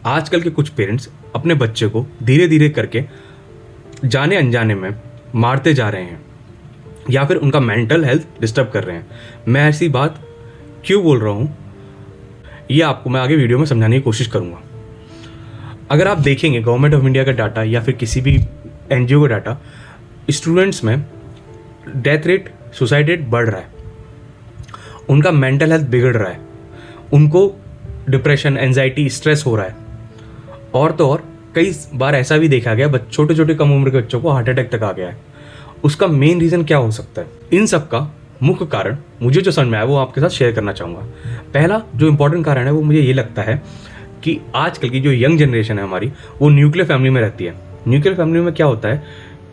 आजकल के कुछ पेरेंट्स अपने बच्चे को धीरे धीरे करके जाने अनजाने में मारते जा रहे हैं या फिर उनका मेंटल हेल्थ डिस्टर्ब कर रहे हैं। मैं ऐसी बात क्यों बोल रहा हूँ ये आपको मैं आगे वीडियो में समझाने की कोशिश करूँगा। अगर आप देखेंगे गवर्नमेंट ऑफ इंडिया का डाटा या फिर किसी भी एनजीओ का डाटा, स्टूडेंट्स में डेथ रेट, सुसाइड रेट बढ़ रहा है, उनका मेंटल हेल्थ बिगड़ रहा है, उनको डिप्रेशन, एंजाइटी, स्ट्रेस हो रहा है। और तो और कई बार ऐसा भी देखा गया छोटे छोटे कम उम्र के बच्चों को हार्ट अटैक तक आ गया है। उसका मेन रीज़न क्या हो सकता है? इन सब का मुख्य कारण मुझे जो समझ में आया वो आपके साथ शेयर करना चाहूँगा। पहला जो इंपॉर्टेंट कारण है वो मुझे ये लगता है कि आजकल की जो यंग जनरेशन है हमारी, वो न्यूक्लियर फैमिली में रहती है। न्यूक्लियर फैमिली में क्या होता है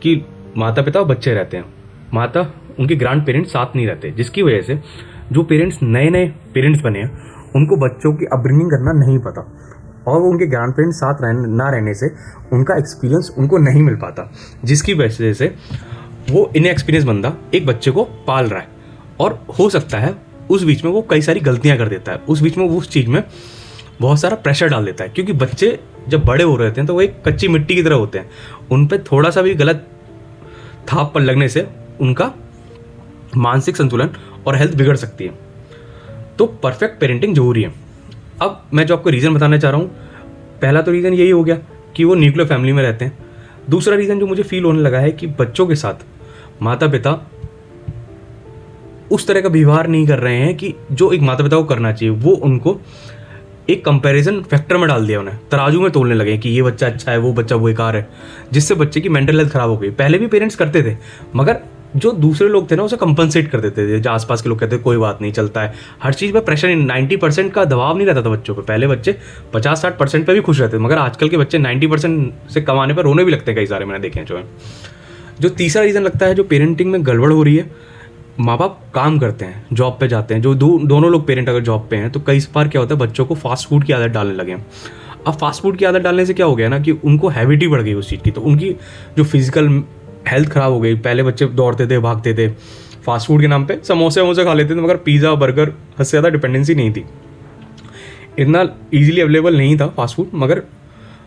कि माता पिता और बच्चे रहते हैं, माता उनके ग्रैंड पेरेंट्स साथ नहीं रहते, जिसकी वजह से जो पेरेंट्स नए नए पेरेंट्स बने हैं उनको बच्चों की अपब्रिंगिंग करना नहीं पता, और वो उनके ग्रैंड पेरेंट्स साथ ना रहने से उनका एक्सपीरियंस उनको नहीं मिल पाता, जिसकी वजह से वो इनएक्सपीरियंस बंदा एक बच्चे को पाल रहा है। और हो सकता है उस बीच में वो कई सारी गलतियां कर देता है, उस बीच में वो उस चीज़ में बहुत सारा प्रेशर डाल देता है, क्योंकि बच्चे जब बड़े हो रहे हैं तो वो एक कच्ची मिट्टी की तरह होते हैं। उन पर थोड़ा सा भी गलत थाप पर लगने से उनका मानसिक संतुलन और हेल्थ बिगड़ सकती है। तो परफेक्ट पेरेंटिंग जरूरी है। अब मैं जो आपको रीज़न बताना चाह रहा हूँ, पहला तो रीज़न यही हो गया कि वो न्यूक्लियर फैमिली में रहते हैं। दूसरा रीज़न जो मुझे फील होने लगा है कि बच्चों के साथ माता पिता उस तरह का व्यवहार नहीं कर रहे हैं कि जो एक माता पिता को करना चाहिए। वो उनको एक कंपैरिजन फैक्टर में डाल दिया, उन्हें तराजू में तोलने लगे कि ये बच्चा अच्छा है, वो बच्चा बेकार है, जिससे बच्चे की मेंटल हेल्थ खराब हो गई। पहले भी पेरेंट्स करते थे, मगर जो दूसरे लोग थे ना उसे कंपनसेट कर देते थे। जो आसपास के लोग कहते थे कोई बात नहीं, चलता है, हर चीज़ पे प्रेशर 90% का दबाव नहीं रहता था बच्चों पे। पहले बच्चे 50-60% पे भी खुश रहते थे, मगर आजकल के बच्चे 90% से कमाने पर रोने भी लगते हैं, कई सारे मैंने देखे हैं जो है। जो तीसरा रीज़न लगता है जो पेरेंटिंग में गड़बड़ हो रही है, माँ बाप काम करते हैं, जॉब पे जाते हैं, जो दोनों लोग पेरेंट अगर जॉब पे हैं तो कई बार क्या होता है बच्चों को फास्ट फूड की आदत डालने लगे हैं। अब फास्ट फूड की आदत डालने से क्या हो गया ना कि उनको हैबिट ही बढ़ गई उस चीज़ की, तो उनकी जो फिजिकल हेल्थ खराब हो गई। पहले बच्चे दौड़ते थे, भागते थे, फास्ट फूड के नाम पे समोसे वमोसे खा लेते थे, मगर पिज़्ज़ा बर्गर हद से ज़्यादा डिपेंडेंसी नहीं थी, इतना ईजिली अवेलेबल नहीं था फास्ट फूड, मगर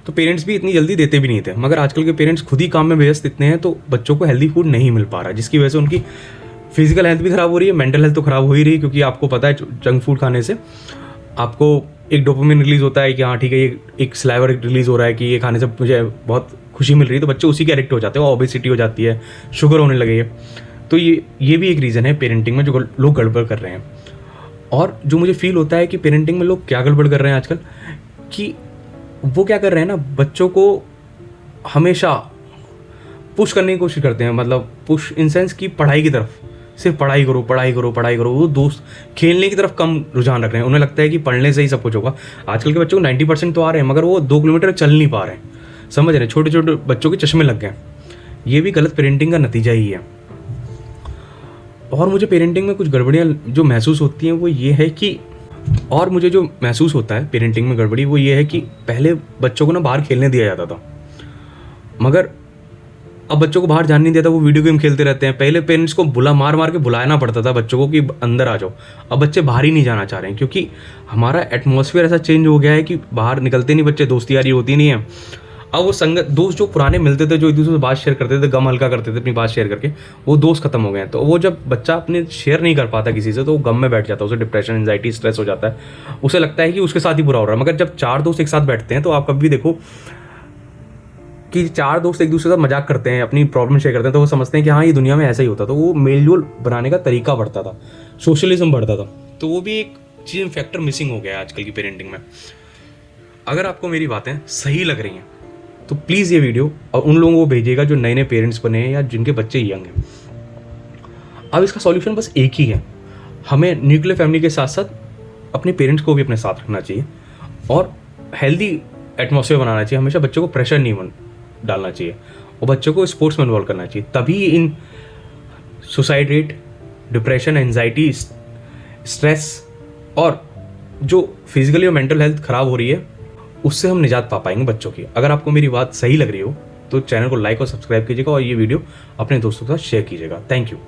तो पेरेंट्स भी इतनी जल्दी देते भी नहीं थे। मगर आजकल के पेरेंट्स खुद ही काम में व्यस्त इतने हैं तो बच्चों को हेल्दी फूड नहीं मिल पा रहा, जिसकी वजह से उनकी फिजिकल हेल्थ भी खराब हो रही है, मेंटल हेल्थ तो खराब हो ही रही है। क्योंकि आपको पता है जंक फूड खाने से आपको एक डोपामिन रिलीज होता है कि हाँ ठीक है, ये एक सलाइवर रिलीज हो रहा है कि ये खाने से मुझे बहुत खुशी मिल रही है, तो बच्चे उसी के एडिक्ट हो जाते हैं, ओबेसिटी हो जाती है, शुगर होने लगे है। तो ये भी एक रीज़न है पेरेंटिंग में जो लोग गड़बड़ कर रहे हैं। और जो मुझे फील होता है कि पेरेंटिंग में लोग क्या गड़बड़ कर रहे हैं आजकल, कि वो क्या कर रहे हैं ना, बच्चों को हमेशा पुश करने की कोशिश करते हैं, मतलब पुश इन सेंस की पढ़ाई की तरफ, सिर्फ पढ़ाई करो पढ़ाई करो पढ़ाई करो। वो दोस्त खेलने की तरफ कम रुझान रख रहे हैं, उन्हें लगता है कि पढ़ने से ही सब कुछ होगा। आजकल के बच्चों को 90% तो आ रहे हैं, मगर वो 2 किलोमीटर चल नहीं पा रहे हैं, समझ रहे हैं, छोटे छोटे बच्चों के चश्मे लग गए। ये भी गलत पेरेंटिंग का नतीजा ही है। और मुझे पेरेंटिंग में कुछ गड़बड़ियाँ जो महसूस होती हैं वो ये है कि, और मुझे जो महसूस होता है पेरेंटिंग में गड़बड़ी वो ये है कि पहले बच्चों को ना बाहर खेलने दिया जाता था, मगर अब बच्चों को बाहर जाने नहीं देता, वो वीडियो गेम खेलते रहते हैं। पहले पेरेंट्स को मार मार के बुलाना पड़ता था बच्चों को कि अंदर आ जाओ। अब बच्चे बाहर ही नहीं जाना चाह रहे हैं, क्योंकि हमारा एटमॉस्फेयर ऐसा चेंज हो गया है कि बाहर निकलते नहीं बच्चे, दोस्ती यारी होती नहीं है। अब वो संगत दोस्त जो पुराने मिलते थे, जो एक दूसरे से बात शेयर करते थे, गम हल्का करते थे अपनी बात शेयर करके, वो दोस्त खत्म हो गए हैं। तो वो जब बच्चा अपने शेयर नहीं कर पाता किसी से तो वो गम में बैठ जाता है, उसे डिप्रेशन, एंजाइटी, स्ट्रेस हो जाता है, उसे लगता है कि उसके साथ ही बुरा हो रहा है। मगर जब 4 दोस्त एक साथ बैठते हैं तो आप कभी देखो कि 4 दोस्त एक दूसरे के साथ मजाक करते हैं, अपनी प्रॉब्लम शेयर करते हैं, तो वो समझते हैं कि हाँ ये दुनिया में ऐसा ही होता। तो वो मेलजोल बनाने का तरीका बढ़ता था, सोशलिज्म बढ़ता था। तो वो भी एक चीज़ फैक्टर मिसिंग हो गया है आजकल की पेरेंटिंग में। अगर आपको मेरी बातें सही लग रही हैं तो प्लीज़ ये वीडियो और उन लोगों को भेजिएगा जो नए नए पेरेंट्स बने हैं या जिनके बच्चे यंग हैं। अब इसका सॉल्यूशन बस एक ही है, हमें न्यूक्लियर फैमिली के साथ साथ अपने पेरेंट्स को भी अपने साथ रखना चाहिए और हेल्दी एटमॉस्फेयर बनाना चाहिए। हमेशा बच्चों को प्रेशर नहीं डालना चाहिए और बच्चों को स्पोर्ट्स में इन्वॉल्व करना चाहिए, तभी इन suicide rate, depression, anxiety, stress और जो फिजिकली और मेंटल हेल्थ खराब हो रही है उससे हम निजात पा पाएंगे बच्चों की। अगर आपको मेरी बात सही लग रही हो तो चैनल को लाइक और सब्सक्राइब कीजिएगा और ये वीडियो अपने दोस्तों के साथ शेयर कीजिएगा। Thank you.